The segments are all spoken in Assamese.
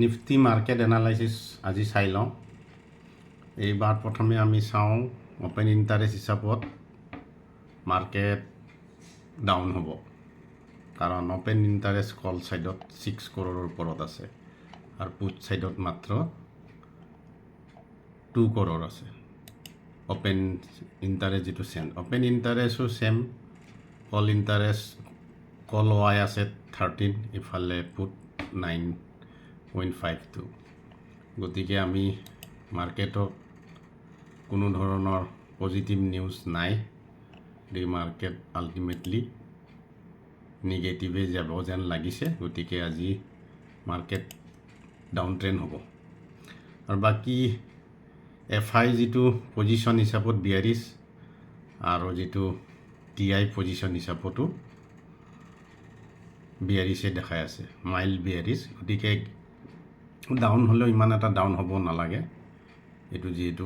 নিফটি মাৰ্কেট এনালাইচিছ আজি চাই লওঁ। এইবাৰ প্ৰথমে আমি চাওঁ অপেন ইণ্টাৰেষ্ট হিচাপত মাৰ্কেট ডাউন হ'ব, কাৰণ অপেন ইণ্টাৰেষ্ট কল ছাইডত 6 কৰোৰৰ ওপৰত আছে আৰু পুট ছাইডত মাত্ৰ 2 কৰোৰ আছে। অপেন ইণ্টাৰেষ্ট যিটো অপেন ইণ্টাৰেষ্টো ছেম, কল ইণ্টাৰেষ্ট কল ৱাই আছে 13, ইফালে পুট 9.52। গতিকে আমি মাৰ্কেটত কোনো ধৰণৰ পজিটিভ নিউজ নাই। মাৰ্কেট আল্টিমেটলি নিগেটিভে যাব যেন লাগিছে। গতিকে আজি মাৰ্কেট ডাউন ট্ৰেণ্ড হ'ব। আৰু বাকী FI যিটো পজিশ্যন হিচাপত বিয়াৰিছ আৰু যিটো TI পজিশ্যন হিচাপতো বিয়াৰিছে দেখাই আছে, মাইল্ড বিয়াৰিছ। গতিকে ডাউন হ'লেও ইমান এটা ডাউন হ'ব নালাগে, এইটো যিহেতু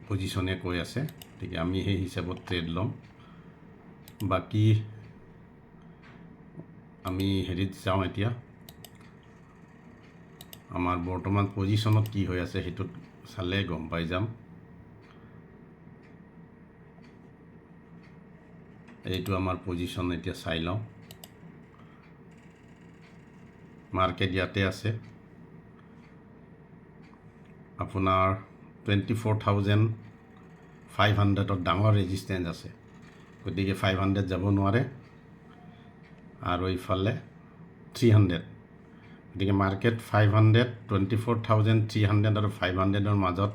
পজিশ্যনে কৈ আছে। গতিকে আমি সেই হিচাপত ট্ৰেড ল'ম। বাকী আমি হেৰিত যাওঁ এতিয়া, আমাৰ বৰ্তমান পজিশ্যনত কি হৈ আছে সেইটোত চালে গম পাই যাম। এইটো আমাৰ পজিশ্যন এতিয়া চাই লওঁ। মাৰ্কেট ইয়াতে আছে, আপোনাৰ 24,500ত ডাঙৰ ৰেজিষ্টেঞ্চ আছে। গতিকে 500 যাব নোৱাৰে আৰু ইফালে 300। গতিকে মাৰ্কেট 500, 24,300 আৰু 500ৰ মাজত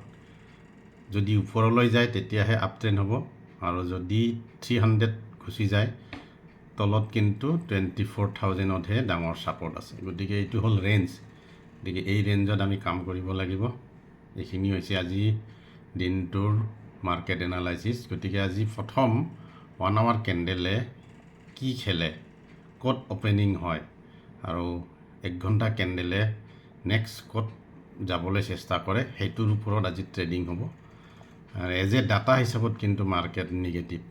যদি ওপৰলৈ যায় তেতিয়াহে আপ ট্ৰেণ্ড হ'ব, আৰু যদি 300 গুচি যায় তলত কিন্তু 24,000তহে ডাঙৰ ছাপৰ্ট আছে। গতিকে এইটো হ'ল ৰেঞ্জ। গতিকে এই ৰেঞ্জত আমি কাম কৰিব লাগিব। এইখিনি হৈছে আজি দিনটোৰ মাৰ্কেট এনালাইচিছ। গতিকে আজি প্ৰথম 1 আৱাৰ কেণ্ডেলে কি খেলে, ক'ত অপেনিং হয়, আৰু 1 ঘণ্টা কেণ্ডেলে নেক্সট ক'ত যাবলৈ চেষ্টা কৰে, সেইটোৰ ওপৰত আজি ট্ৰেডিং হ'ব। আৰু এজ এ ডাটা হিচাপত কিন্তু মাৰ্কেট নিগেটিভ।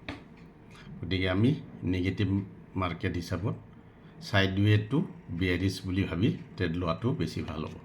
গতিকে আমি নিগেটিভ মাৰ্কেট হিচাপত ছাইডৱে টু বিয়াৰিছ বুলি ভাবি ট্ৰেড লোৱাটো বেছি ভাল হ'ব।